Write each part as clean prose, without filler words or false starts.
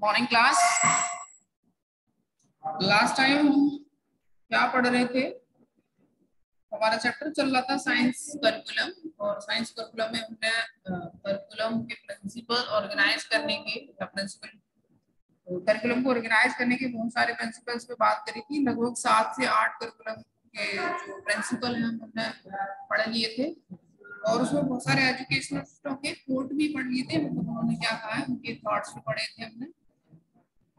Morning class. Last time हम क्या पढ़ रहे थे? हमारा चैप्टर चल रहा था साइंस करिकुलम, और साइंस करिकुलम में हमने करिकुलम के प्रिंसिपल ऑर्गेनाइज करने के प्रिंसिपल करिकुलम को ऑर्गेनाइज करने के बहुत सारे प्रिंसिपल्स पे बात करी थी। लगभग 7 से 8 करिकुलम के जो प्रिंसिपल हैं हमने पढ़ लिए थे, और उसमें बहुत सारे एजुकेशनिस्टों के कोट भी पढ़ लिए थे। मतलब उन्होंने क्या कहा है, उनके थॉट्स भी पढ़े थे हमने।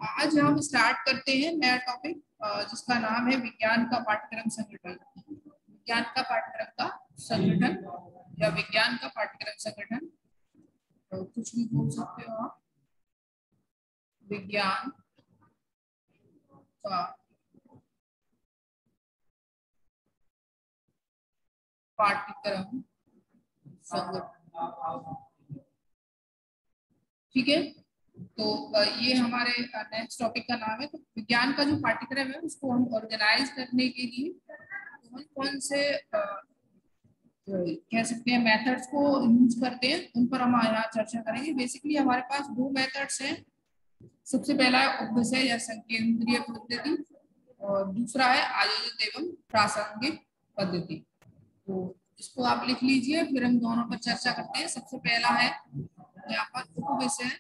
आज हम स्टार्ट करते हैं नया टॉपिक, जिसका नाम है विज्ञान का पाठ्यक्रम संगठन। विज्ञान का पाठ्यक्रम का संगठन या विज्ञान का पाठ्यक्रम संगठन, तो कुछ भी बोल सकते हो आप। विज्ञान का पाठ्यक्रम संगठन, ठीक है। तो ये हमारे नेक्स्ट टॉपिक का नाम है। तो विज्ञान का जो पाठ्यक्रम है उसको हम ऑर्गेनाइज करने के लिए कौन कौन से कह सकते हैं मेथड्स को यूज करते हैं, उन पर हम यहाँ चर्चा करेंगे। बेसिकली हमारे पास दो मेथड्स हैं। सबसे पहला है उपविषय या संकेंद्रीय पद्धति, और दूसरा है आयोजित एवं प्रासंगिक पद्धति। तो इसको आप लिख लीजिए, फिर हम दोनों पर चर्चा करते हैं। सबसे पहला है यहाँ पर उपविषय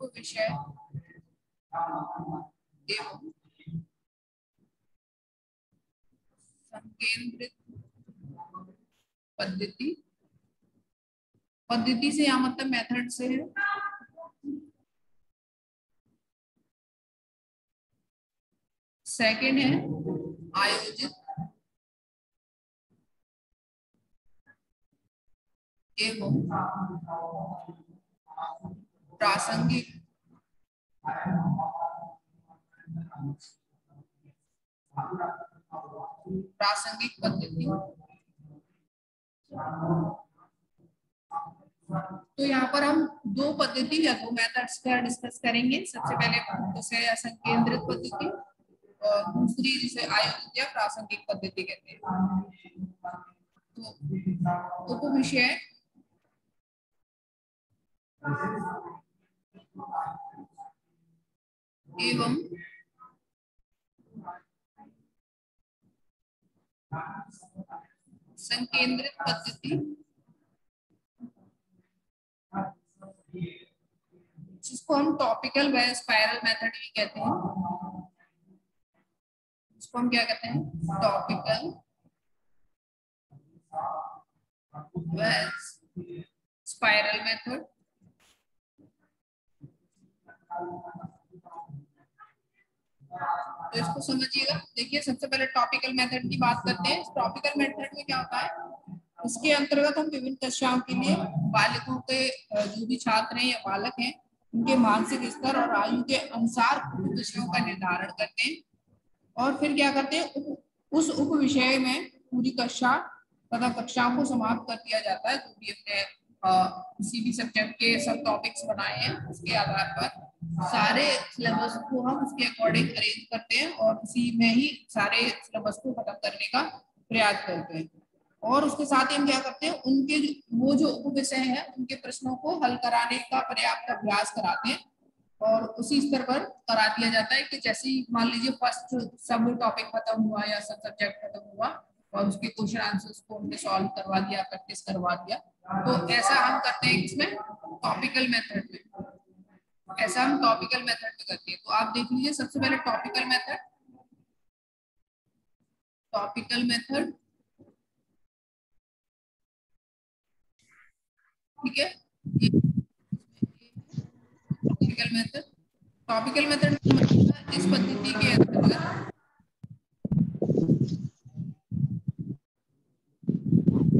उपविषय एवं संकेंद्रित पद्धति। पद्धति से यहाँ मतलब मेथड से है। सेकेंड है आयोजित एवं प्रासंगिक प्रासंगिक पद्धति। तो यहाँ पर हम दो पद्धति या दो मेथड्स का डिस्कस करेंगे। सबसे पहले उपविषय या संकेंद्रित पद्धति, और दूसरी जिसे आयोजित या प्रासंगिक पद्धति कहते हैं। तो उपविषय एवं संकेंद्रित पद्धति, जिसको हम टॉपिकल व स्पाइरल मेथड भी कहते हैं। इसको हम क्या कहते हैं? टॉपिकल व स्पाइरल मेथड। तो इसको समझिएगा। देखिए, सबसे पहले टॉपिकल मेथड की बात करते हैं। टॉपिकल मेथड में क्या होता है, इसके अंतर्गत हम विभिन्न कक्षाओं के लिए बालकों के जो भी छात्र हैं या बालक हैं, उनके मानसिक स्तर और आयु के अनुसार उप विषयों का निर्धारण करते हैं, और फिर क्या करते हैं, उस उप विषय में पूरी कक्षा तथा कक्षाओं को समाप्त कर दिया जाता है। जो भी हमने किसी भी सब्जेक्ट के सब टॉपिक्स बनाए हैं, उसके आधार पर सारे सिलेबस को हम उसके अकॉर्डिंग अरेंज करते हैं, और उसी में ही सारे सिलेबस को खत्म करने का प्रयास करते हैं। और उसके साथ ही हम क्या करते हैं, उनके वो जो उप विषय है उनके प्रश्नों को हल कराने का पर्याप्त अभ्यास कराते हैं, और उसी स्तर पर करा दिया जाता है कि जैसे ही मान लीजिए फर्स्ट सब टॉपिक खत्म हुआ या सब सब्जेक्ट खत्म हुआ, और उसके क्वेश्चन आंसर्स को हमने सॉल्व करवा दिया, प्रैक्टिस करवा दिया। तो ऐसा हम करते हैं इसमें टॉपिकल मेथड में। ऐसा हम टॉपिकल मेथड में करते हैं। तो आप देख लीजिए, सबसे पहले टॉपिकल मेथड। टॉपिकल मेथड, ठीक है। टॉपिकल मेथड, टॉपिकल मेथड इस पद्धति के अंतर्गत।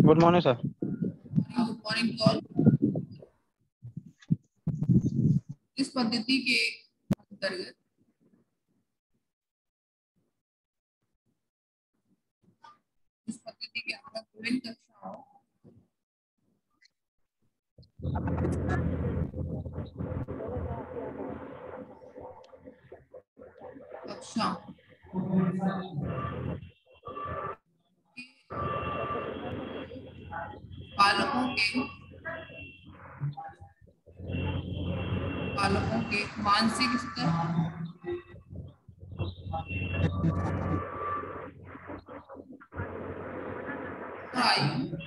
Good morning sir. Good morning all. इस पद्धति के अंतर्गत विभिन्न कक्षाओं बालकों के ओके, मानसिक स्तर, आयु,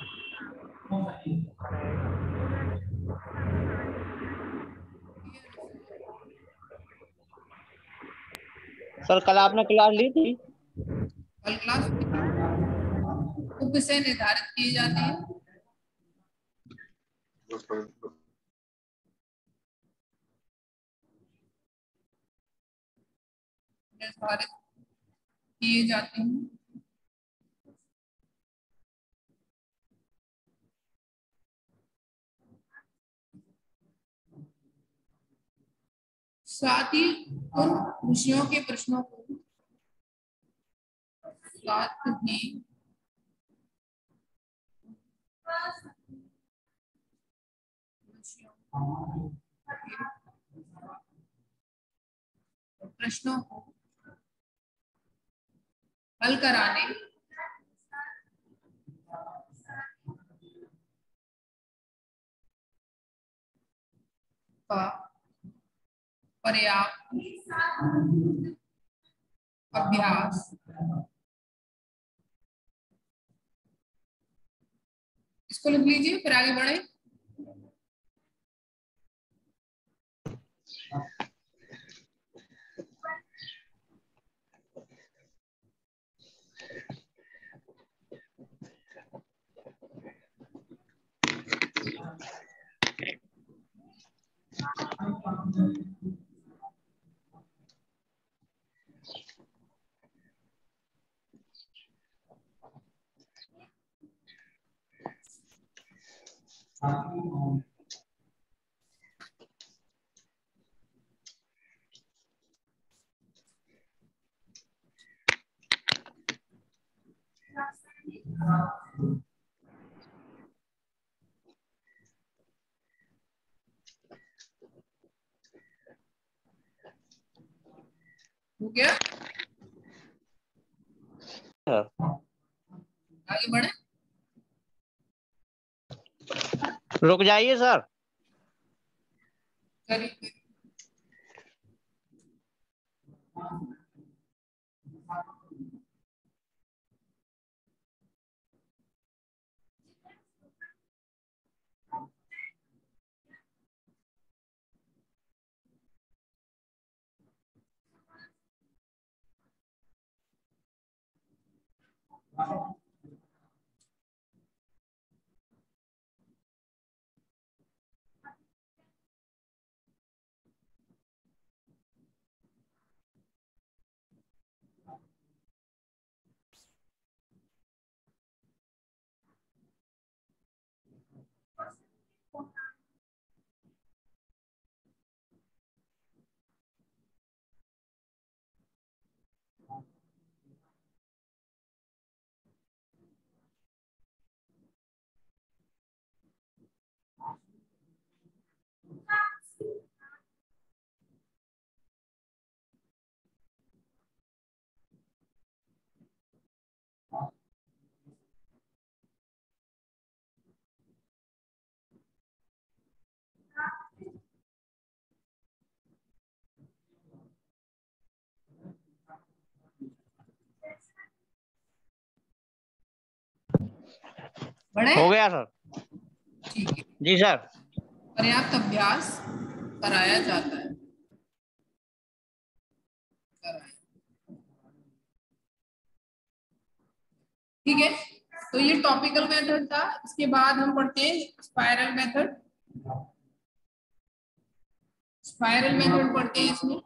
सर कल आपने क्लास ली थी? कल क्लास तो किसे निर्धारित की जाती है? निर्धारित किए जाते हैं साथ ही उन विषयों के प्रश्नों को साथ ही प्रश्नों को हल कराने का पर्याप्त अभ्यास इसको लिख लीजिए, फिर आगे बढ़े। हो गया, आगे बढ़े। रुक जाइए सर। करिए। बढ़े? हो गया सर। ठीक है, जी सर। पर्याप्त अभ्यास कराया जाता है। ठीक है, तो ये टॉपिकल मेथड था। इसके बाद हम पढ़ते हैं स्पाइरल मेथड। स्पाइरल मेथड पढ़ते हैं इसमें।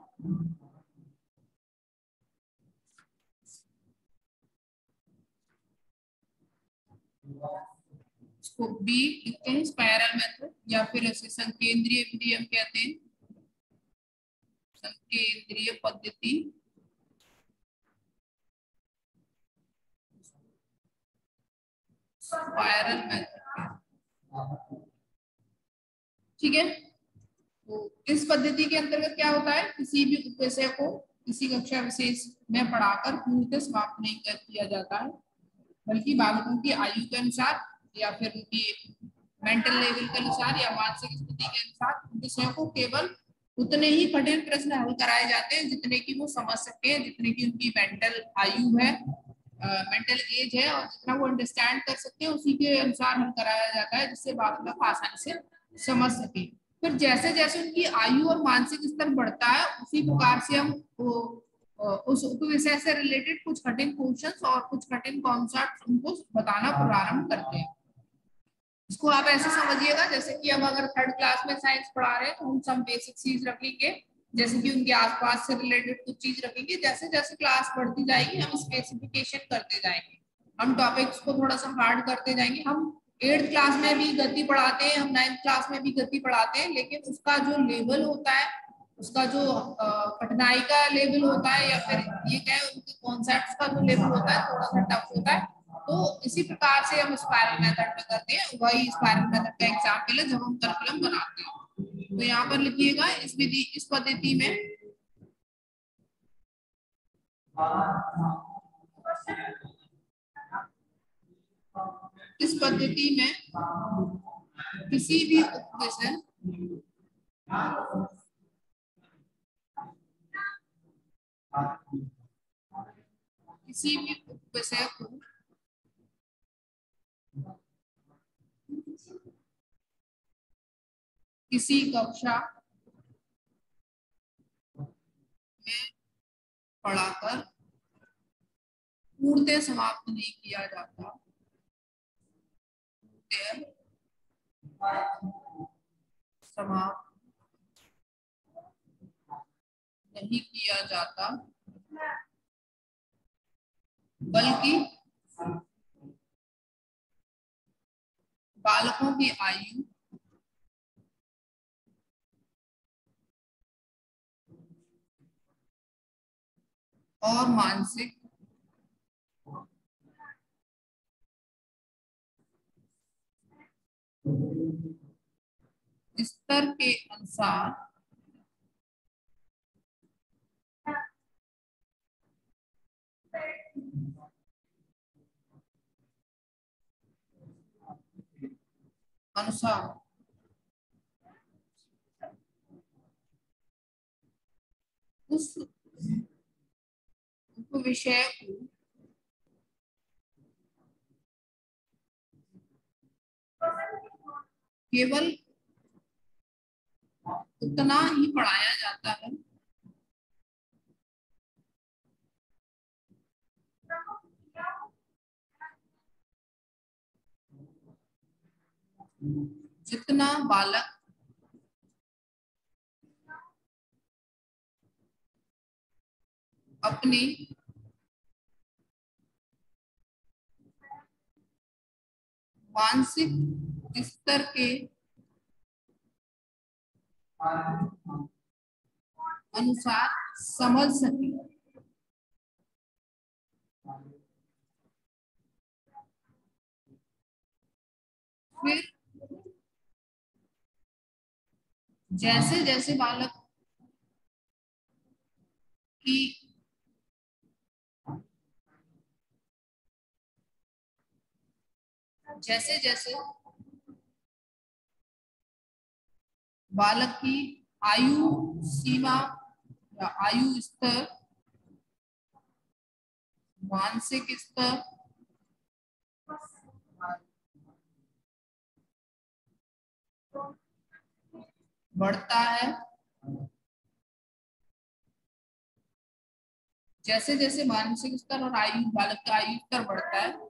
इसको बी लिखते हैं, स्पाइरल मेथड, या फिर इसे संकेंद्रीय विधि हम कहते हैं, संकेंद्रीय पद्धति। स्पाइरल मेथड, ठीक है। तो इस पद्धति के अंतर्गत क्या होता है, किसी भी विषय को किसी कक्षा विशेष में पढ़ाकर पूर्णतः समाप्त नहीं कर दिया जाता है, बल्कि बालकों की आयु के अनुसार या फिर उनकी मेंटल लेवल के अनुसार या मानसिक स्थिति के अनुसार विषयों को केवल उतने ही कठिन प्रश्न हल कराए जाते हैं जितने की वो समझ सके, जितने की उनकी मेंटल आयु है, मेंटल एज है, और जितना वो अंडरस्टैंड कर सकते हैं उसी के अनुसार हल कराया जाता है, जिससे बात को आसानी से समझ सके। फिर जैसे जैसे उनकी आयु और मानसिक स्तर बढ़ता है उसी प्रकार से हम उस विषय से रिलेटेड कुछ कठिन क्वेश्चंस और कुछ कठिन कॉन्सेप्ट उनको बताना प्रारंभ करते हैं। इसको आप ऐसे समझिएगा जैसे कि अब अगर थर्ड क्लास में साइंस पढ़ा रहे हैं तो हम सब बेसिक चीज रखेंगे, जैसे कि उनके आसपास से रिलेटेड कुछ चीज रखेंगे। जैसे जैसे क्लास बढ़ती जाएगी हम स्पेसिफिकेशन करते जाएंगे, हम टॉपिक्स को थोड़ा सा हार्ड करते जाएंगे। हम 8th क्लास में भी गति पढ़ाते हैं, हम 9th क्लास में भी गति पढ़ाते हैं, लेकिन उसका जो लेवल होता है, उसका जो कठिनाई का लेवल होता है, या फिर ये कहें उनके कॉन्सेप्ट्स का जो लेवल होता है थोड़ा सा टफ होता है। तो इसी प्रकार से हम स्पाइरल मेथड में करते हैं, वही स्पाइरल मेथड का एग्जाम्पल है जब हम कर्रिकुलम बनाते हैं। तो यहाँ पर लिखिएगा इस विधि, इस पद्धति में किसी भी उपविषय को किसी कक्षा में पढ़ाकर पूर्णतः समाप्त नहीं किया जाता, समाप्त नहीं किया जाता, बल्कि बालकों की आयु और मानसिक स्तर के अनुसार उस विषय को केवल उतना ही पढ़ाया जाता है जितना बालक अपने मानसिक स्तर के अनुसार समझ सके। फिर जैसे जैसे बालक की जैसे जैसे बालक की आयु सीमा या आयु स्तर, मानसिक स्तर बढ़ता है, जैसे जैसे मानसिक स्तर और आयु, बालक का आयु स्तर बढ़ता है,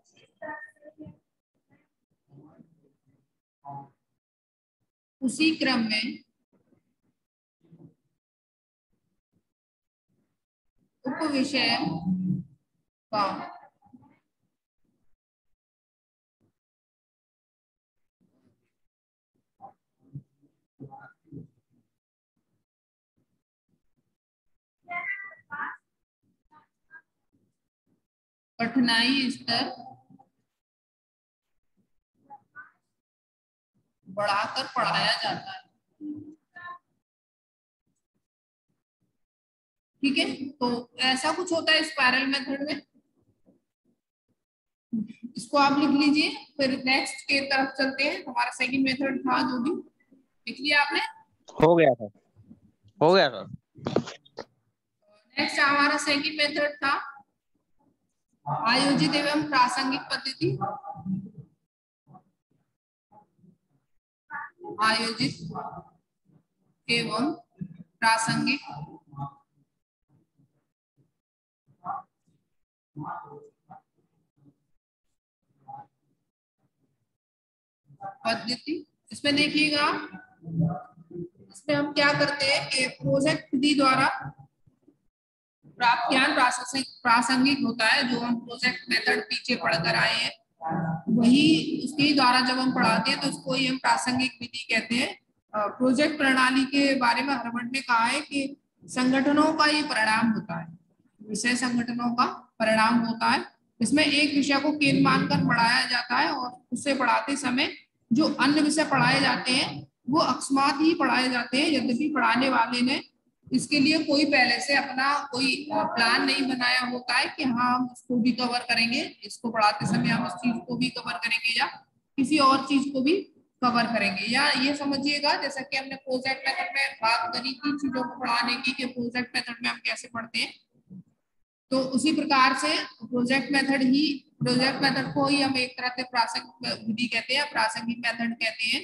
उसी क्रम में उप विषय का कठिनाई स्तर बढ़ाकर पढ़ाया जाता है। ठीक है, तो ऐसा कुछ होता है स्पाइरल मेथड में, इसको आप लिख लीजिए। फिर नेक्स्ट के तरफ चलते हैं, हमारा सेकंड मेथड था जो भी लिख लिया आपने। हो गया था। हो गया सर। नेक्स्ट हमारा सेकंड मेथड था आयोजित एवं प्रासंगिक पद्धति। आयोजित एवं प्रासंगिक पद्धति। इसमें देखिएगा, इसमें हम क्या करते हैं कि प्रोजेक्ट विधि द्वारा प्राप्त ज्ञान प्रासंगिक होता है। जो हम प्रोजेक्ट मेथड पीछे पढ़कर आए हैं वही उसके द्वारा जब हम पढ़ाते हैं तो उसको ही हम प्रासंगिक विधि कहते हैं। प्रोजेक्ट प्रणाली के बारे में हरवट ने कहा है कि संगठनों का ये परिणाम होता है, विषय संगठनों का परिणाम होता है। इसमें एक विषय को केंद्र मानकर पढ़ाया जाता है और उससे पढ़ाते समय जो अन्य विषय पढ़ाए जाते हैं वो अकस्मात ही पढ़ाए जाते हैं, यद्यपि पढ़ाने वाले ने इसके लिए कोई पहले से अपना कोई प्लान नहीं बनाया होता है कि हाँ हम उसको भी कवर करेंगे, इसको पढ़ाते समय हम उस चीज को भी कवर करेंगे या किसी और चीज को भी कवर करेंगे। या ये समझिएगा जैसा कि हमने प्रोजेक्ट मेथड में बात करी थी चीजों को पढ़ाने की कि प्रोजेक्ट मेथड में हम कैसे पढ़ते हैं, तो उसी प्रकार से प्रोजेक्ट मेथड को ही हम एक तरह से प्रासंगिक विधि कहते हैं, प्रासंगिक मेथड कहते हैं।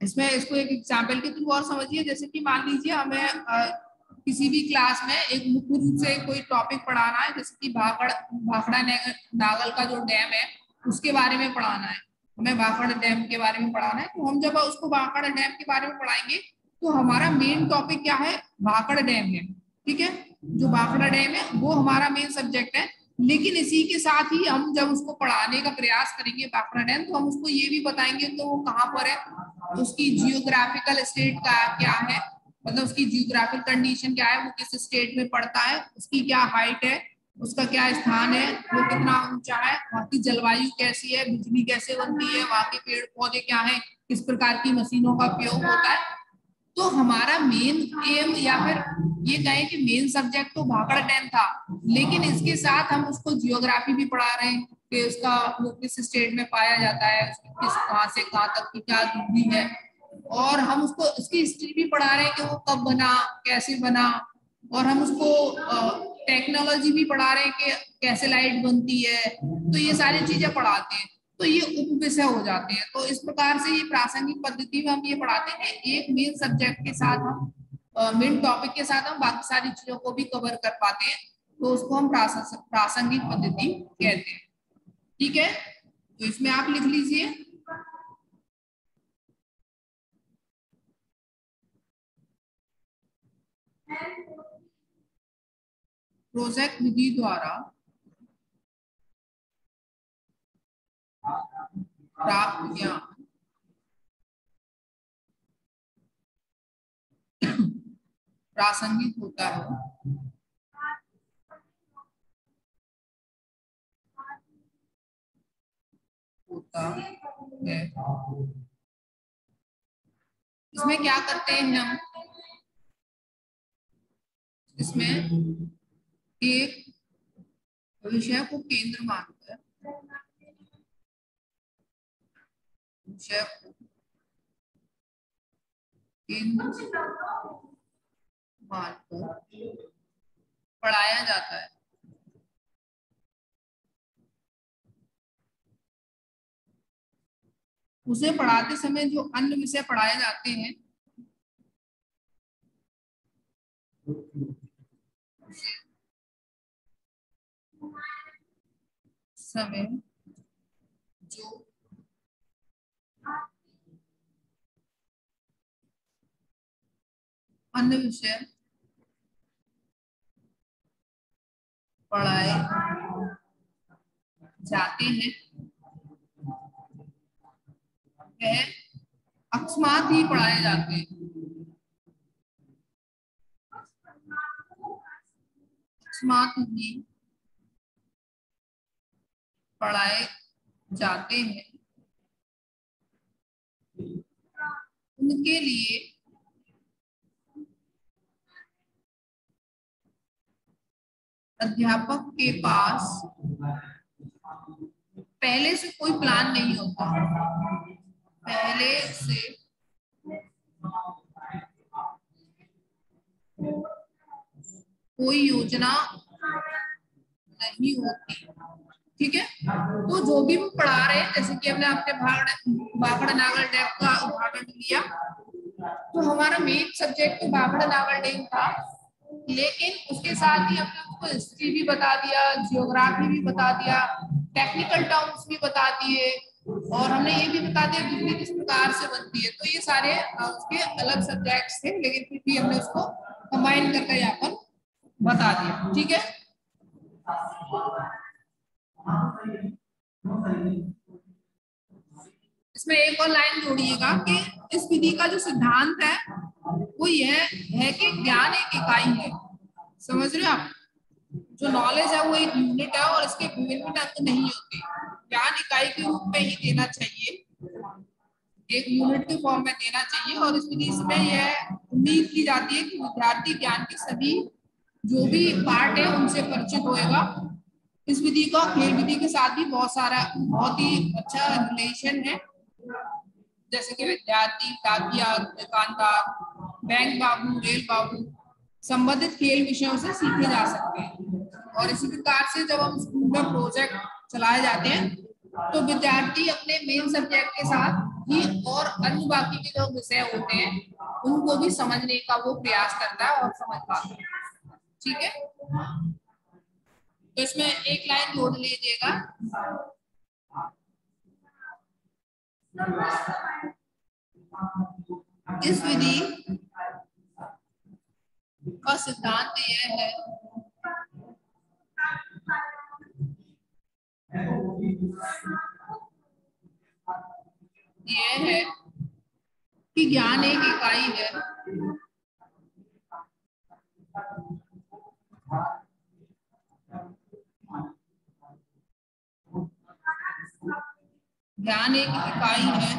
इसमें इसको एक एग्जाम्पल के थ्रू और समझिए, जैसे कि मान लीजिए हमें किसी भी क्लास में एक मुख्य रूप से कोई टॉपिक पढ़ाना है, जैसे कि भाखड़ा नागल का जो डैम है उसके बारे में पढ़ाना है, हमें भाखड़ा डैम के बारे में पढ़ाना है। तो हम जब उसको भाखड़ा डैम के बारे में पढ़ाएंगे तो हमारा मेन टॉपिक क्या है, भाखड़ा डैम है, ठीक है। जो भाखड़ा डैम है वो हमारा मेन सब्जेक्ट है, लेकिन इसी के साथ ही हम जब उसको पढ़ाने का प्रयास करेंगे भाखड़ा डैम, तो हम उसको ये भी बताएंगे तो वो कहाँ पर है, उसकी जियोग्राफिकल स्टेट का क्या है, मतलब उसकी जियोग्राफिकल कंडीशन क्या है, वो किस स्टेट में पड़ता है, उसकी क्या हाइट है, उसका क्या स्थान है, वो कितना ऊंचा है, वहाँ की जलवायु कैसी है, बिजली कैसे बनती है, वहाँ के पेड़ पौधे क्या है, किस प्रकार की मशीनों का उपयोग होता है। तो हमारा मेन एम या फिर ये कहें कि मेन सब्जेक्ट तो भाखड़ा डैम था, लेकिन इसके साथ हम उसको जियोग्राफी भी पढ़ा रहे हैं कि उसका वो किस स्टेट में पाया जाता है, किस कहाँ से कहाँ तक की क्या दूरी है, और हम उसको उसकी हिस्ट्री भी पढ़ा रहे हैं कि वो कब बना, कैसे बना, और हम उसको टेक्नोलॉजी भी पढ़ा रहे हैं कि कैसे लाइट बनती है। तो ये सारी चीजें पढ़ाते हैं, तो ये उप विषय हो जाते हैं। तो इस प्रकार से ये प्रासंगिक पद्धति में हम ये पढ़ाते हैं कि एक मेन सब्जेक्ट के साथ हम मेन टॉपिक के साथ हम बाकी सारी चीजों को भी कवर कर पाते हैं, तो उसको हम प्रासंगिक पद्धति कहते हैं, ठीक है। तो इसमें आप लिख लीजिए प्रोजेक्ट विधि द्वारा प्राप्त ज्ञान प्रासंगिक होता है, इसमें क्या करते हैं हम, इसमें एक विषय को केंद्र मानकर विषय को केंद्र मानकर पढ़ाया जाता है। उसे पढ़ाते समय जो अन्य विषय पढ़ाए जाते हैं समय जो अन्य विषय पढ़ाए जाते हैं वह अकस्मात ही पढ़ाए जाते हैं, अकस्मात ही पढ़ाए जाते हैं। उनके लिए अध्यापक के पास पहले से कोई प्लान नहीं होता, पहले से कोई योजना नहीं होती। ठीक है, तो जो भी वो पढ़ा रहे हैं, जैसे कि हमने अपने भाखड़ा नागल डैम का उदाहरण लिया, तो हमारा main subject Bhakra Nangal dam था, लेकिन उसके साथ ही हमने उसको हिस्ट्री भी बता दिया, जियोग्राफी भी बता दिया, टेक्निकल टर्म्स भी बता दिए, और हमने ये भी बता दिया बिजली किस प्रकार से बनती है। तो ये सारे उसके अलग सब्जेक्ट्स थे, लेकिन फिर भी हमने उसको कंबाइन करके यहाँ पर बता दिया। ठीक है, इसमें एक और लाइन जोड़िएगा कि इस विधि का जो सिद्धांत है वो यह है कि ज्ञान एक इकाई है। समझ रहे हो आप, जो नॉलेज है वो एक यूनिट है और इसके विभिन्न अंग नहीं होते। ज्ञान इकाई के रूप में ही देना चाहिए, एक यूनिट के फॉर्म में देना चाहिए। और इस विधि में यह उम्मीद की जाती है कि विद्यार्थी ज्ञान के सभी जो भी पार्ट है उनसे परिचित होएगा। इस विधि का खेल विधि के साथ भी बहुत ही अच्छा रिलेशन है, जैसे कि विद्यार्थी, डाकिया, दुकानदार, बैंक बाबू, रेल बाबू संबंधित खेल विषयों से सीखे जा सकते हैं। और इसी प्रकार से जब हम स्कूल में प्रोजेक्ट चलाए जाते हैं तो विद्यार्थी अपने मेन सब्जेक्ट के साथ ही और अन्य बाकी के जो विषय होते हैं उनको भी समझने का वो प्रयास करता है और समझ पाता है। ठीक है, तो इसमें एक लाइन जोड़ लीजिएगा, इस विधि का सिद्धांत यह है कि ज्ञान एक इकाई है, ज्ञान एक इकाई है,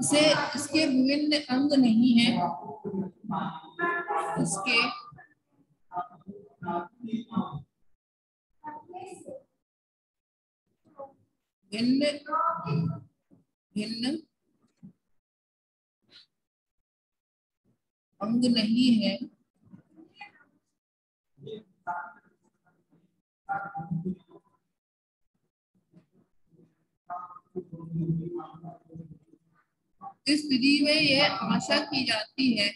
इसे इसके विभिन्न अंग नहीं है, इसके भिन्न भिन्न अंग नहीं है, इस विधि में यह आशा की जाती है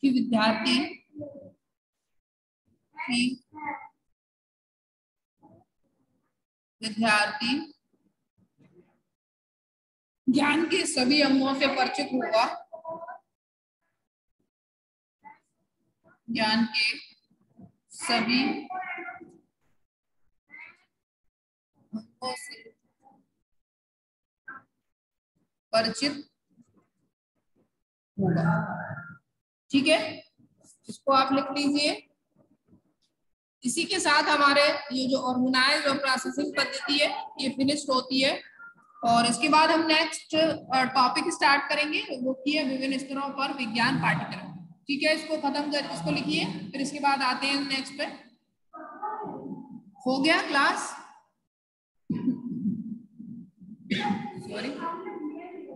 कि विद्यार्थी ज्ञान के सभी अंगों से परिचित होगा, ज्ञान के सभी अंगों से परिचित होगा। ठीक है, इसको आप लिख लीजिए। इसी के साथ हमारे ये जो ऑर्गेनाइज्ड और प्रोसेसिंग पद्धति है ये फिनिश्ड होती है, और इसके बाद हम नेक्स्ट टॉपिक स्टार्ट करेंगे, वो की है विभिन्न स्तरों पर विज्ञान पाठ्यक्रम। ठीक है, इसको खत्म कर, इसको लिखिए, फिर इसके बाद आते हैं नेक्स्ट पे। हो गया क्लास? सॉरी,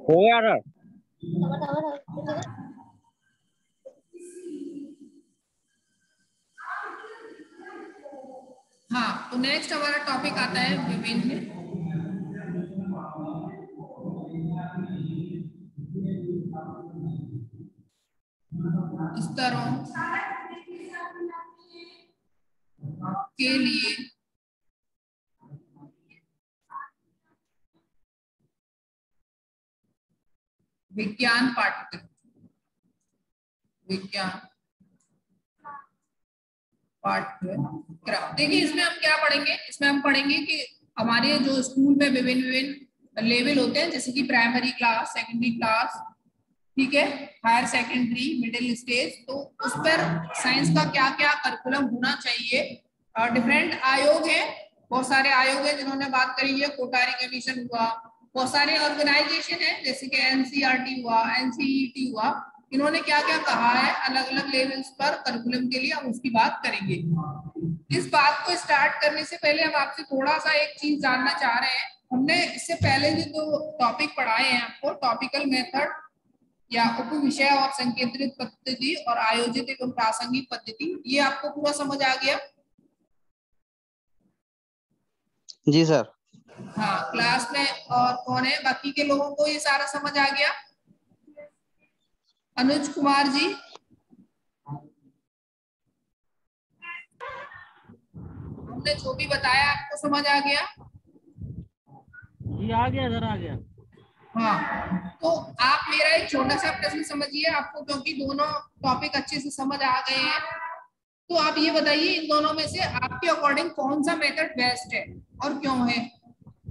हो गया सर। हाँ, तो नेक्स्ट हमारा टॉपिक आता है विभिन्न स्तरों के लिए विज्ञान पाठ्यक्रम। देखिए, इसमें हम क्या पढ़ेंगे, इसमें हम पढ़ेंगे कि हमारे जो स्कूल में विभिन्न लेवल होते हैं, जैसे कि प्राइमरी क्लास, सेकेंडरी क्लास, ठीक है, हायर सेकेंडरी, मिडिल स्टेज, तो उस पर साइंस का क्या क्या करिकुलम होना चाहिए। डिफरेंट आयोग है, बहुत सारे आयोग है जिन्होंने बात करी है, कोटारी कमीशन हुआ, बहुत सारे ऑर्गेनाइजेशन है जैसे कि एनसीईआरटी हुआ, एनसीईटी हुआ, इन्होंने क्या क्या कहा है अलग अलग लेवल्स पर करिकुलम के लिए, हम उसकी बात करेंगे। इस बात को स्टार्ट करने से पहले हम आपसे थोड़ा सा एक चीज जानना चाह रहे हैं। हमने इससे पहले जो दो टॉपिक पढ़ाए हैं आपको, टॉपिकल मेथड या उप विषय और संकेंद्रित पद्धति और आयोजित एवं प्रासंगिक पद्धति, ये आपको पूरा समझ आ गया? जी सर। हाँ, क्लास में और कौन है बाकी के लोगों को ये सारा समझ आ गया? अनुज कुमार जी, हमने जो भी बताया आपको समझ आ गया? जी आ गया सर, आ गया। हाँ, तो आप मेरा एक छोटा सा प्रश्न समझिए आपको, क्योंकि दोनों टॉपिक अच्छे से समझ आ गए हैं। तो आप ये बताइए इन दोनों में से आपके अकॉर्डिंग कौन सा मेथड बेस्ट है और क्यों है?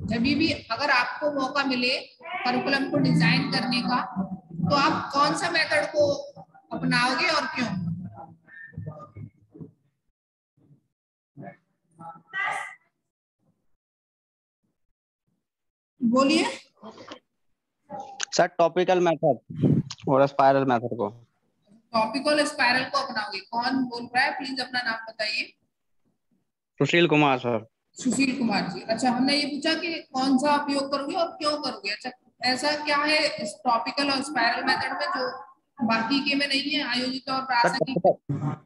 जब भी अगर आपको मौका मिले करिकुलम को डिजाइन करने का, तो आप कौन सा मेथड को अपनाओगे और क्यों? बोलिए। सर टॉपिकल मेथड और स्पाइरल मेथड को। टॉपिकल स्पाइरल को अपनाओगे? कौन बोल रहा है, प्लीज अपना नाम बताइए। सुशील कुमार सर। सुशील कुमार जी, अच्छा। हमने ये पूछा कि कौन सा उपयोग करोगे और क्यों करोगे। अच्छा, ऐसा क्या है इस टॉपिकल और स्पाइरल मेथड में जो बाकी के में नहीं है, आयोजित और प्रासंगिक?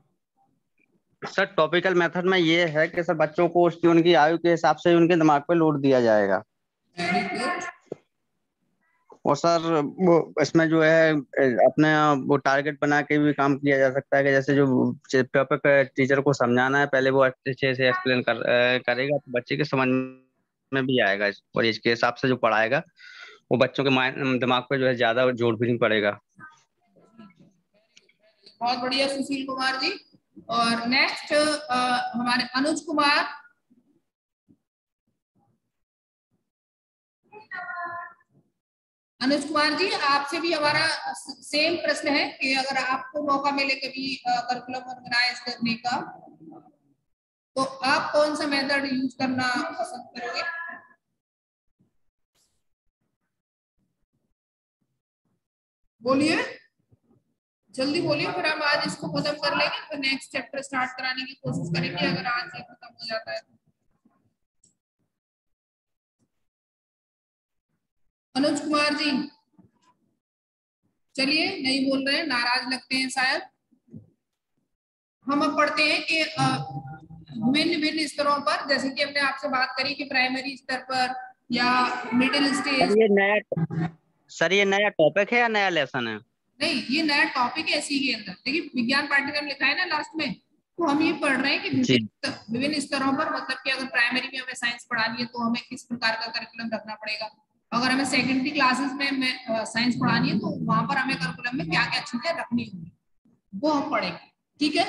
सर टॉपिकल मेथड में ये है कि सर बच्चों को उसकी उनकी आयु के हिसाब से उनके दिमाग पे लोड दिया जाएगा। Very good. और सर वो इसमें जो है अपने वो टारगेट बना के भी काम किया जा सकता है कि जैसे जो टॉपिक टीचर को समझाना है पहले वो अच्छे से एक्सप्लेन करेगा तो बच्चे के समझ में भी आएगा, और इसके हिसाब से जो पढ़ाएगा वो बच्चों के माइंड दिमाग पे जो है ज्यादा जोर भी नहीं पड़ेगा। बहुत बढ़िया सुशील कुमार जी। और नेक्स्ट हमारे अनुज कुमार। अनुज कुमार जी, आपसे भी हमारा सेम प्रश्न है कि अगर आपको मौका मिले कभी करिकुलम ऑर्गेनाइज करने का, तो आप कौन सा मेथड यूज करना पसंद करोगे? बोलिए, जल्दी बोलिए, फिर हम आज इसको खत्म कर लेंगे, फिर नेक्स्ट चैप्टर स्टार्ट कराने की कोशिश करेंगे अगर आज ये खत्म हो जाता है तो। अनुज कुमार जी, चलिए, नहीं बोल रहे हैं, नाराज लगते हैं शायद। हम अब पढ़ते हैं कि भिन्न भिन्न स्तरों पर, जैसे कि हमने आपसे बात करी कि प्राइमरी स्तर पर या मिडिल स्टेज। सर ये नया टॉपिक है या नया लेसन है? नहीं, ये नया टॉपिक है इसी के अंदर। देखिए, विज्ञान पाठ्यक्रम लिखा है ना लास्ट में, तो हम ये पढ़ रहे हैं कि जी विभिन्न स्तरों पर, मतलब कि अगर प्राइमरी में हमें साइंस पढ़ानी है तो हमें किस प्रकार का करिकुलम रखना पड़ेगा, अगर हमें सेकेंडरी क्लासेस में साइंस पढ़ानी है तो वहां पर हमें करिकुलम में क्या क्या चीजें रखनी होंगी, वो हम पढ़ेंगे। ठीक है,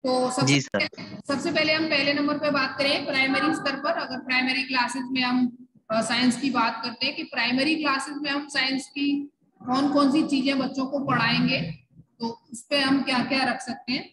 तो जी सर। सबसे पहले हम पहले नंबर पे बात करें प्राइमरी स्तर पर। अगर प्राइमरी क्लासेस में हम साइंस की बात करते हैं कि प्राइमरी क्लासेस में हम साइंस की कौन कौन सी चीजें बच्चों को पढ़ाएंगे, तो उस पर हम क्या क्या रख सकते हैं।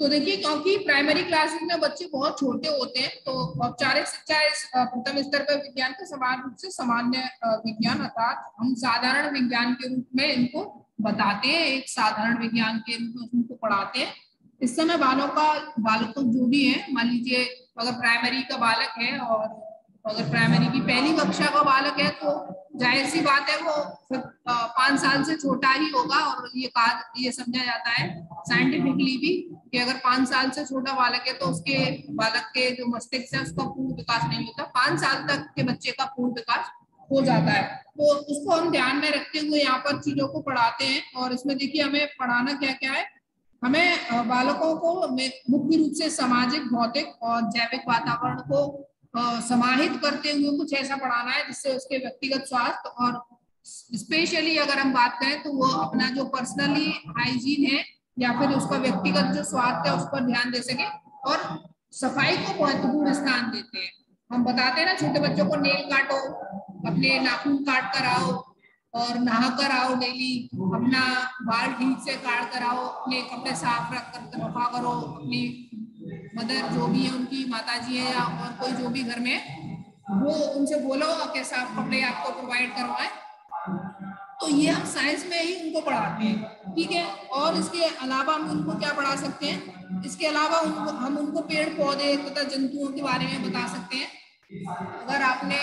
तो देखिए, क्योंकि प्राइमरी क्लासेस में बच्चे बहुत छोटे होते हैं, तो औपचारिक शिक्षा इस प्रथम स्तर पर विज्ञान को समान रूप से सामान्य विज्ञान अर्थात हम साधारण विज्ञान के रूप में इनको बताते हैं, एक साधारण विज्ञान के रूप में उनको पढ़ाते हैं। इस समय बालकों जो भी है, मान लीजिए अगर प्राइमरी का बालक है और अगर प्राइमरी की पहली कक्षा का बालक है, तो जाहिर सी बात है वो 5 साल से छोटा ही होगा। और ये समझा जाता है साइंटिफिकली भी कि अगर 5 साल से छोटा बालक है तो उसके बालक के जो मस्तिष्क है उसका पूर्ण विकास नहीं होता, 5 साल तक के बच्चे का पूर्ण विकास हो जाता है। तो उसको हम ध्यान में रखते हुए यहाँ पर चीजों को पढ़ाते हैं। और इसमें देखिए हमें पढ़ाना क्या क्या है। हमें बालकों को मुख्य रूप से सामाजिक, भौतिक और जैविक वातावरण को समाहित करते हुए कुछ ऐसा पढ़ाना है जिससे उसके व्यक्तिगत स्वास्थ्य और स्पेशली अगर हम बात करें तो वो अपना जो पर्सनली हाइजीन है या फिर उसका व्यक्तिगत जो स्वास्थ्य है उस पर ध्यान दे सके, और सफाई को महत्वपूर्ण स्थान देते हैं। हम बताते हैं ना छोटे बच्चों को, नेल काटो, अपने नाखून काट कर आओ और नहा कर आओ डेली, अपना बाल ठीक से काट कर आओ, अपने कपड़े साफ रखा करो, अपनी मदर जो भी है उनकी माता जी है या और कोई जो भी घर में, वो उनसे बोलो कि साफ कपड़े आपको प्रोवाइड करवाएं। तो ये हम साइंस में ही उनको पढ़ाते हैं। ठीक है, और इसके अलावा हम उनको क्या पढ़ा सकते हैं, इसके अलावा हम उनको पेड़ पौधे तथा जंतुओं के बारे में बता सकते हैं। अगर आपने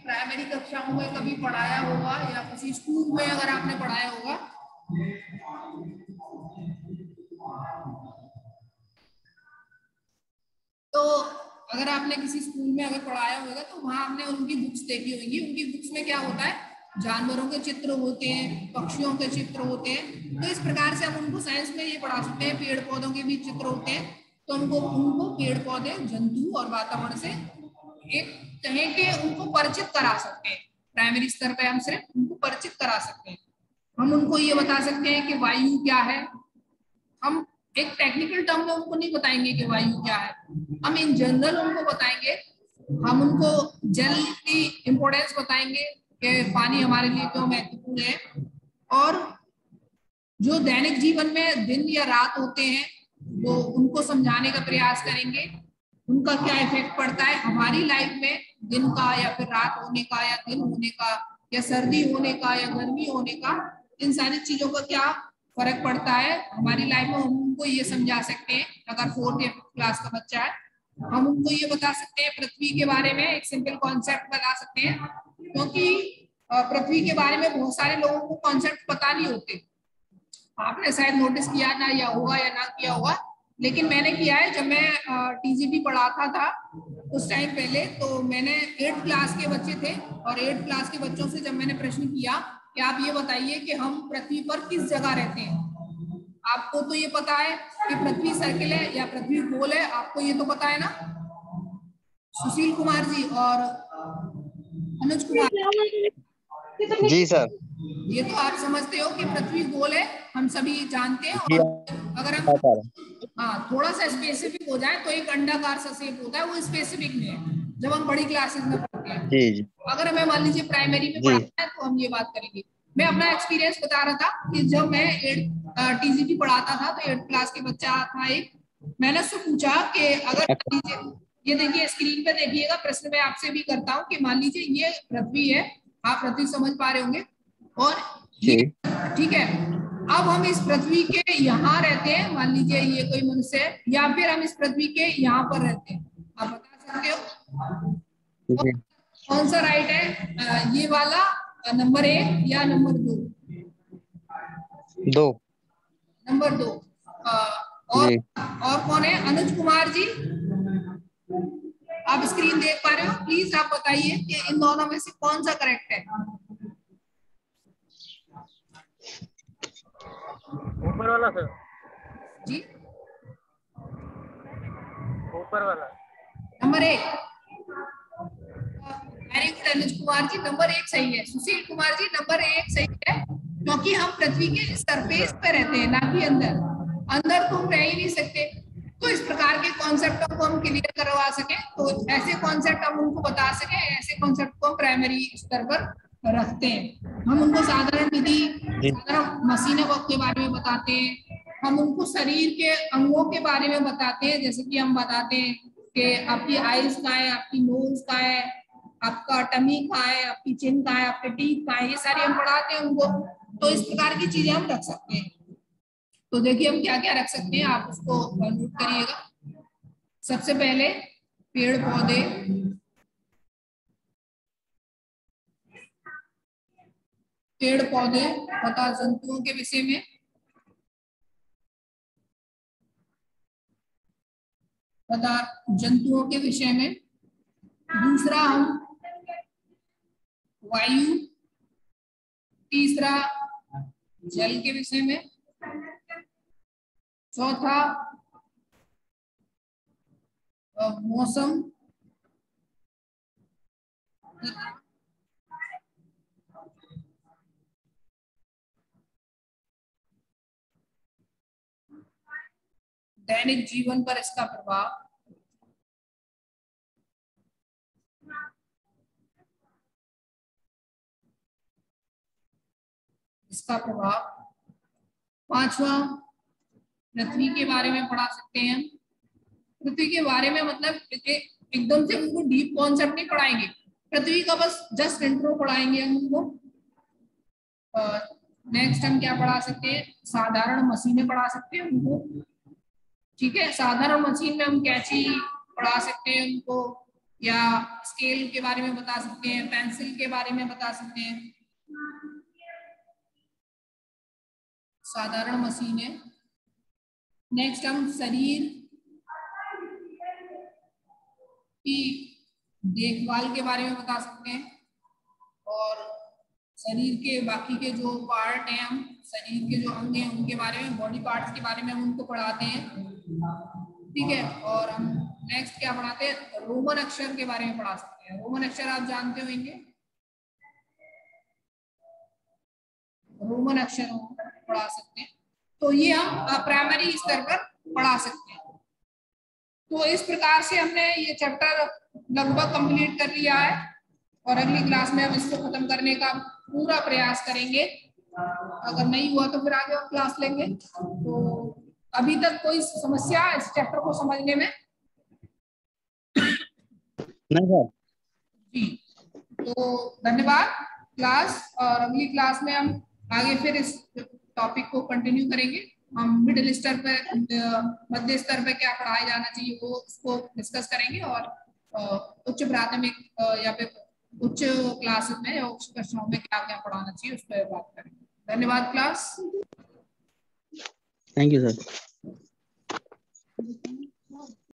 प्राइमरी कक्षाओं में कभी पढ़ाया होगा या किसी स्कूल में अगर आपने पढ़ाया होगा, तो अगर आपने किसी स्कूल में अगर पढ़ाया होगा तो वहां आपने उनकी बुक्स देखी होगी। उनकी बुक्स में क्या होता है, जानवरों के चित्र होते हैं, पक्षियों के चित्र होते हैं। तो इस प्रकार से हम उनको साइंस में ये पढ़ा सकते हैं, पेड़ पौधों के भी चित्र होते हैं। तो उनको पेड़ पौधे, जंतु और वातावरण से एक कहें कि उनको परिचित करा सकते हैं। प्राइमरी स्तर पे हम सिर्फ उनको परिचित करा सकते हैं। हम उनको ये बता सकते हैं कि वायु क्या है। हम एक टेक्निकल टर्म में उनको नहीं बताएंगे कि वायु क्या है, हम इन जनरल उनको बताएंगे। हम उनको जल की इंपॉर्टेंस बताएंगे कि पानी हमारे लिए क्यों महत्वपूर्ण है, और जो दैनिक जीवन में दिन या रात होते हैं वो उनको समझाने का प्रयास करेंगे। उनका क्या इफेक्ट पड़ता है हमारी लाइफ में, दिन का या फिर रात होने का या दिन होने का या सर्दी होने का या गर्मी होने का, इन सारी चीजों का क्या फर्क पड़ता है हमारी लाइफ में, हम उनको ये समझा सकते हैं। अगर 4th या 5th क्लास का बच्चा है, हम उनको ये बता सकते हैं पृथ्वी के बारे में एक सिंपल कॉन्सेप्ट बता सकते हैं, क्योंकि पृथ्वी के बारे में बहुत सारे लोगों को कॉन्सेप्ट पता नहीं होते। आपने शायद नोटिस किया ना या होगा या ना किया होगा, लेकिन मैंने किया है। जब मैं टीजीटी पढ़ाता था उस टाइम पहले, तो मैंने 8th क्लास के बच्चे थे और 8th क्लास के बच्चों से जब मैंने प्रश्न किया कि आप ये बताइए कि हम पृथ्वी पर किस जगह रहते हैं। आपको तो ये पता है कि पृथ्वी सर्किल है या पृथ्वी गोल है, आपको ये तो पता है ना सुशील कुमार जी और अनुज कुमार जी सर। ये तो आप समझते हो कि पृथ्वी गोल है, हम सभी जानते हैं। जी और अगर हम थोड़ा सा स्पेसिफिक हो जाए तो एक अंडाकार सा शेप होता है, वो स्पेसिफिक नहीं है जब हम बड़ी क्लासेस में पढ़ते हैं। जी अगर हमें मान लीजिए प्राइमरी में पढ़ाना है तो हम ये बात करेंगे। मैं अपना एक्सपीरियंस बता रहा था कि जब मैं टीजीटी पढ़ाता था तो 8th क्लास के बच्चा था एक, मैंने उससे पूछा कि अगर मान लीजिए, ये देखिए स्क्रीन पे देखिएगा, प्रश्न मैं आपसे भी करता हूँ कि मान लीजिए ये पृथ्वी है, आप पृथ्वी समझ पा रहे होंगे, और ये ठीक है। अब हम इस पृथ्वी के यहाँ रहते हैं, मान लीजिए ये कोई मनुष्य है, या फिर हम इस पृथ्वी के यहाँ पर रहते हैं, आप बता सकते हो कौन सा राइट है, ये वाला नंबर 1 या नंबर 2? नंबर 2। और कौन है? अनुज कुमार जी, आप स्क्रीन देख पा रहे हो, प्लीज आप बताइए कि इन दोनों में से कौन सा करेक्ट है। ऊपर वाला सर जी, ऊपर वाला number 1। Very good Anuj Kumar ji, number 1 सही है। सुशील कुमार जी, नंबर 1 सही है, क्योंकि हम पृथ्वी के सरफेस पे रहते हैं, ना कि अंदर। अंदर तो हम रह ही नहीं सकते। तो इस प्रकार के कॉन्सेप्टों को हम क्लियर करवा सके, तो ऐसे कॉन्सेप्ट हम उनको बता सके, ऐसे कॉन्सेप्ट को प्राइमरी स्तर पर रखते हैं। हम उनको साधारण विधि, साधारण मशीनों के बारे में बताते हैं। हम उनको शरीर के अंगों के बारे में बताते हैं, जैसे कि हम बताते हैं कि आपकी आईज कहाँ है, आपकी नोज कहाँ है, आपका टमी कहाँ है, आपकी चिन कहाँ है, आपके टीथ कहाँ है, ये सारी हम पढ़ाते हैं उनको। तो इस प्रकार की चीजें हम रख सकते हैं। तो देखिए हम क्या क्या रख सकते हैं, आप उसको नोट करिएगा। सबसे पहले पेड़ पौधे, पेड़ पौधे तथा जंतुओं के विषय में, तथा जंतुओं के विषय में। दूसरा हम वायु, तीसरा जल के विषय में, चौथा मौसम, दैनिक जीवन पर इसका प्रभाव, इसका प्रभाव। पांचवा पृथ्वी के बारे में पढ़ा सकते हैं। पृथ्वी के बारे में मतलब एकदम से उनको डीप कॉन्सेप्ट नहीं पढ़ाएंगे, पृथ्वी का बस जस्ट इंट्रो पढ़ाएंगे हम उनको। नेक्स्ट हम क्या पढ़ा सकते हैं, साधारण मशीनें पढ़ा सकते हैं उनको। ठीक है, साधारण मशीन में हम कैंची पढ़ा सकते हैं उनको, या स्केल के बारे में बता सकते हैं, पेंसिल के बारे में बता सकते हैं, साधारण मशीन है। नेक्स्ट हम शरीर की देखभाल के बारे में बता सकते हैं, और शरीर के बाकी के जो पार्ट हैं, हम शरीर के जो अंग हैं उनके बारे में, बॉडी पार्ट्स के बारे में हम उनको पढ़ाते हैं। ठीक है, और हम नेक्स्ट क्या पढ़ाते हैं, रोमन अक्षर के बारे में पढ़ा सकते हैं। रोमन अक्षर आप जानते होंगे, रोमन अक्षर पढ़ा सकते हैं। तो ये हम प्राइमरी स्तर पर पढ़ा सकते हैं। तो इस प्रकार से हमने ये चैप्टर लगभग कंप्लीट कर लिया है, और अगली क्लास में हम इसको खत्म करने का पूरा प्रयास करेंगे। अगर नहीं हुआ तो फिर आगे हम क्लास लेंगे। तो अभी तक कोई समस्या इस चैप्टर को समझने में? नहीं सर। जी, तो धन्यवाद क्लास, और अगली क्लास में हम आगे फिर इस टॉपिक को कंटिन्यू करेंगे। हम मिडिल स्तर पे, मध्य स्तर पे क्या पढ़ाया जाना चाहिए वो उसको डिस्कस करेंगे, और उच्च प्राथमिक या फिर उच्च क्लासेस में या उच्च कक्षाओं में क्या क्या पढ़ाना चाहिए उस पर बात करेंगे। धन्यवाद क्लास। Thank you sir.